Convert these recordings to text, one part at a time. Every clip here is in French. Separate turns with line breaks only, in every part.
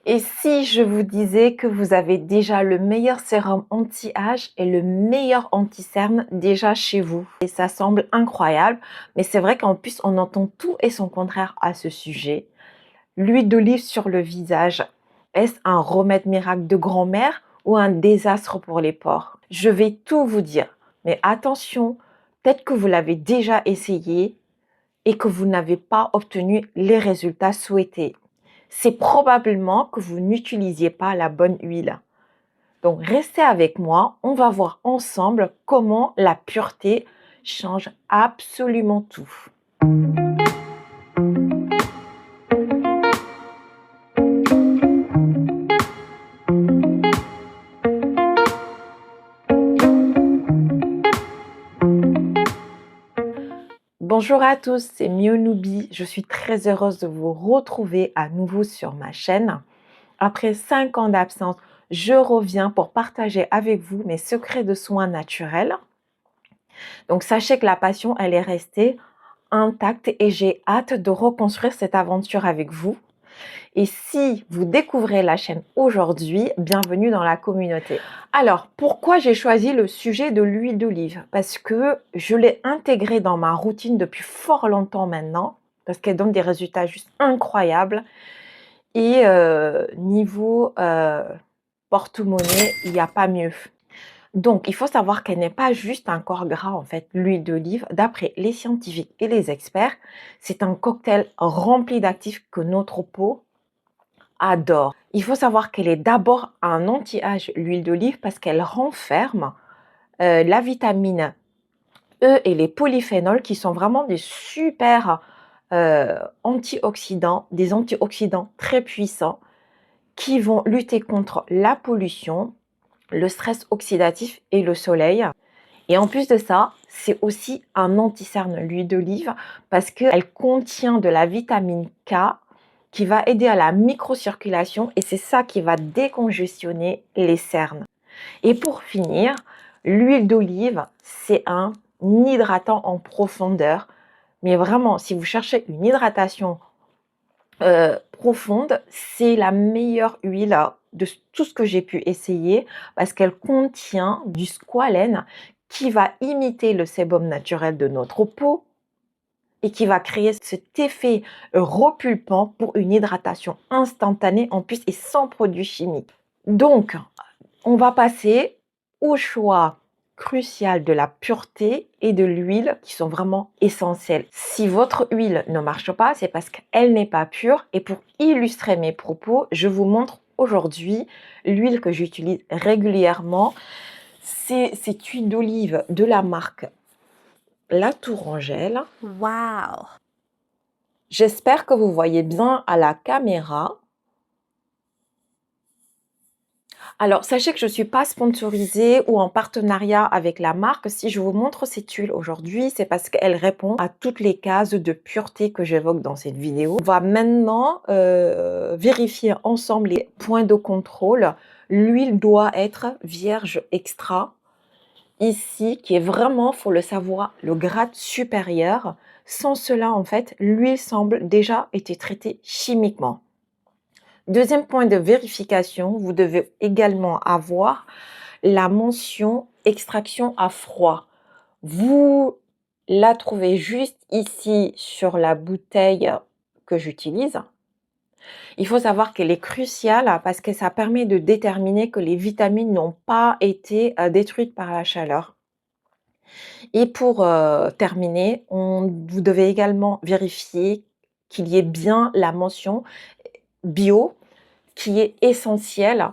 Et si je vous disais que vous avez déjà le meilleur sérum anti-âge et le meilleur anti-cerne déjà chez vous? Et ça semble incroyable, mais c'est vrai qu'en plus, on entend tout et son contraire à ce sujet. L'huile d'olive sur le visage, est-ce un remède miracle de grand-mère ou un désastre pour les pores? Je vais tout vous dire, mais attention, peut-être que vous l'avez déjà essayé et que vous n'avez pas obtenu les résultats souhaités. C'est probablement que vous n'utilisiez pas la bonne huile. Donc restez avec moi, on va voir ensemble comment la pureté change absolument tout. Bonjour à tous, c'est Mionoubi. Je suis très heureuse de vous retrouver à nouveau sur ma chaîne. Après 5 ans d'absence, je reviens pour partager avec vous mes secrets de soins naturels. Donc sachez que la passion, elle est restée intacte et j'ai hâte de reconstruire cette aventure avec vous. Et si vous découvrez la chaîne aujourd'hui, bienvenue dans la communauté. Alors, pourquoi j'ai choisi le sujet de l'huile d'olive? Parce que je l'ai intégrée dans ma routine depuis fort longtemps maintenant, parce qu'elle donne des résultats juste incroyables. Et niveau porte-monnaie, il n'y a pas mieux. Donc, il faut savoir qu'elle n'est pas juste un corps gras, en fait, l'huile d'olive. D'après les scientifiques et les experts, c'est un cocktail rempli d'actifs que notre peau adore. Il faut savoir qu'elle est d'abord un anti-âge, l'huile d'olive, parce qu'elle renferme la vitamine E et les polyphénols qui sont vraiment des super antioxydants, des antioxydants très puissants qui vont lutter contre la pollution, le stress oxydatif et le soleil. Et en plus de ça, c'est aussi un anti-cerne, l'huile d'olive, parce qu'elle contient de la vitamine K qui va aider à la microcirculation et c'est ça qui va décongestionner les cernes. Et pour finir, l'huile d'olive, c'est un hydratant en profondeur. Mais vraiment, si vous cherchez une hydratation profonde, c'est la meilleure huile de tout ce que j'ai pu essayer parce qu'elle contient du squalène qui va imiter le sébum naturel de notre peau et qui va créer cet effet repulpant pour une hydratation instantanée en plus et sans produits chimiques. Donc, on va passer au choix crucial de la pureté et de l'huile qui sont vraiment essentielles. Si votre huile ne marche pas, c'est parce qu'elle n'est pas pure. Et pour illustrer mes propos, je vous montre aujourd'hui l'huile que j'utilise régulièrement. C'est cette huile d'olive de la marque La Tourangelle.
Wow!
J'espère que vous voyez bien à la caméra. Alors, sachez que je ne suis pas sponsorisée ou en partenariat avec la marque. Si je vous montre cette huile aujourd'hui, c'est parce qu'elle répond à toutes les cases de pureté que j'évoque dans cette vidéo. On va maintenant vérifier ensemble les points de contrôle. L'huile doit être vierge extra. Ici, qui est vraiment, faut le savoir, le grade supérieur. Sans cela, en fait, l'huile semble déjà été traitée chimiquement. Deuxième point de vérification, vous devez également avoir la mention extraction à froid. Vous la trouvez juste ici sur la bouteille que j'utilise. Il faut savoir qu'elle est cruciale parce que ça permet de déterminer que les vitamines n'ont pas été détruites par la chaleur. Et pour terminer, vous devez également vérifier qu'il y ait bien la mention bio qui est essentielle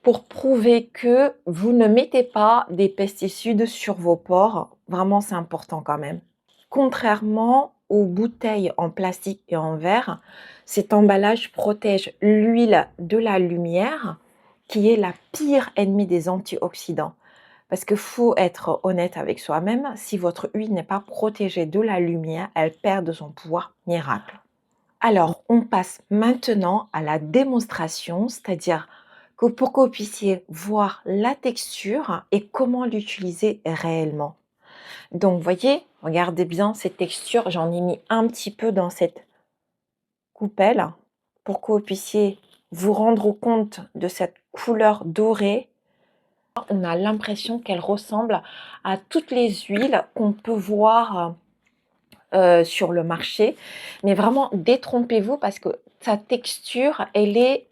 pour prouver que vous ne mettez pas des pesticides sur vos porcs. Vraiment, c'est important quand même. Contrairement aux bouteilles en plastique et en verre, cet emballage protège l'huile de la lumière, qui est la pire ennemie des antioxydants. Parce qu'il faut être honnête avec soi-même, si votre huile n'est pas protégée de la lumière, elle perd de son pouvoir miracle. Alors, on passe maintenant à la démonstration, c'est-à-dire que pour que vous puissiez voir la texture et comment l'utiliser réellement. Donc, voyez, regardez bien cette texture, j'en ai mis un petit peu dans cette coupelle pour que vous puissiez vous rendre compte de cette couleur dorée. On a l'impression qu'elle ressemble à toutes les huiles qu'on peut voir sur le marché. Mais vraiment, détrompez-vous parce que sa texture, elle est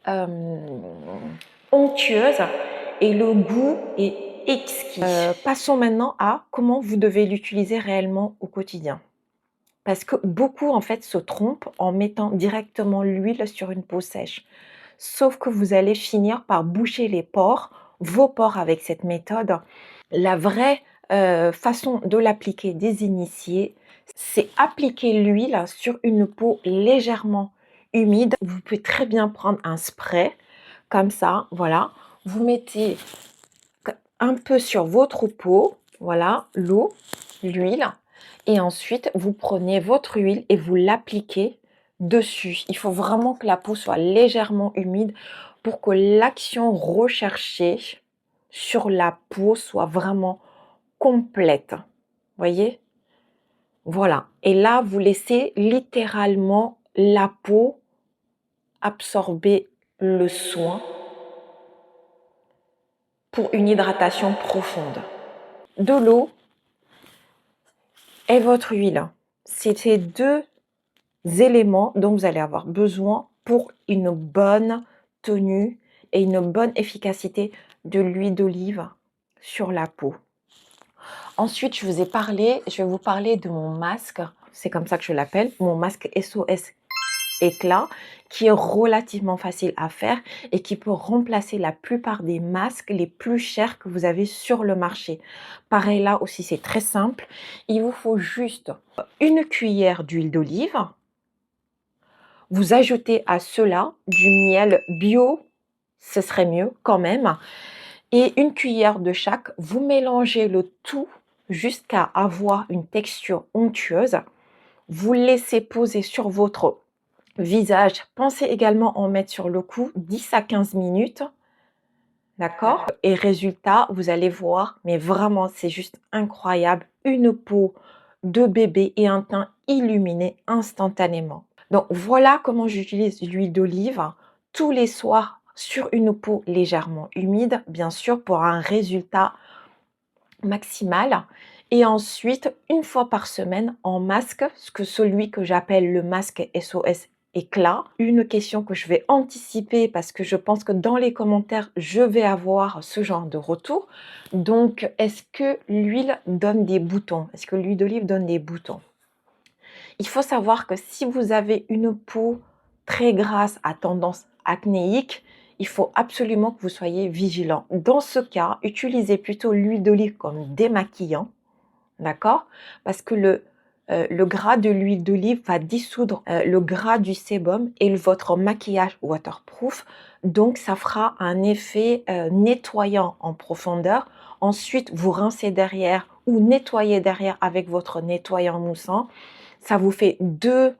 onctueuse et le goût est exquis. Passons maintenant à comment vous devez l'utiliser réellement au quotidien. Parce que beaucoup, en fait, se trompent en mettant directement l'huile sur une peau sèche. Sauf que vous allez finir par boucher les pores, vos pores avec cette méthode. La vraie façon de l'appliquer des initiés, c'est appliquer l'huile sur une peau légèrement humide. Vous pouvez très bien prendre un spray, comme ça, voilà. Vous mettez un peu sur votre peau, voilà, l'eau, l'huile. Et ensuite, vous prenez votre huile et vous l'appliquez dessus. Il faut vraiment que la peau soit légèrement humide pour que l'action recherchée sur la peau soit vraiment complète. Voyez? Voilà. Et là, vous laissez littéralement la peau absorber le soin pour une hydratation profonde. De l'eau et votre huile. C'est ces deux éléments dont vous allez avoir besoin pour une bonne tenue et une bonne efficacité de l'huile d'olive sur la peau. Ensuite, je vais vous parler de mon masque, c'est comme ça que je l'appelle, mon masque SOS éclat, qui est relativement facile à faire et qui peut remplacer la plupart des masques les plus chers que vous avez sur le marché. Pareil, là aussi, c'est très simple. Il vous faut juste une cuillère d'huile d'olive. Vous ajoutez à cela du miel bio, ce serait mieux quand même, et une cuillère de chaque. Vous mélangez le tout jusqu'à avoir une texture onctueuse. Vous laissez poser sur votre visage. Pensez également en mettre sur le cou 10 à 15 minutes. D'accord? Et résultat, vous allez voir, mais vraiment, c'est juste incroyable. Une peau de bébé et un teint illuminé instantanément. Donc, voilà comment j'utilise l'huile d'olive tous les soirs sur une peau légèrement humide, bien sûr, pour un résultat maximal. Et ensuite, une fois par semaine, en masque, celui que j'appelle le masque SOS éclat. Une question que je vais anticiper parce que je pense que dans les commentaires, je vais avoir ce genre de retour. Donc, est-ce que l'huile donne des boutons? Est-ce que l'huile d'olive donne des boutons? Il faut savoir que si vous avez une peau très grasse à tendance acnéique, il faut absolument que vous soyez vigilant. Dans ce cas, utilisez plutôt l'huile d'olive comme démaquillant, d'accord? Parce que le gras de l'huile d'olive va dissoudre le gras du sébum et votre maquillage waterproof. Donc, ça fera un effet nettoyant en profondeur. Ensuite, vous rincez derrière ou nettoyez derrière avec votre nettoyant moussant. Ça vous fait deux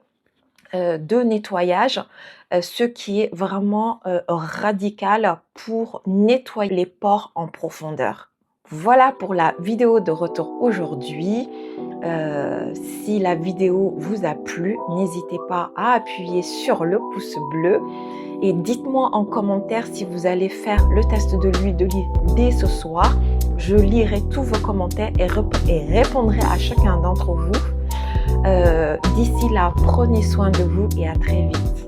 nettoyages, ce qui est vraiment radical pour nettoyer les pores en profondeur. Voilà pour la vidéo de retour aujourd'hui. Si la vidéo vous a plu, n'hésitez pas à appuyer sur le pouce bleu et dites-moi en commentaire si vous allez faire le test de l'huile d'olive dès ce soir. Je lirai tous vos commentaires et répondrai à chacun d'entre vous. D'ici là, prenez soin de vous et à très vite.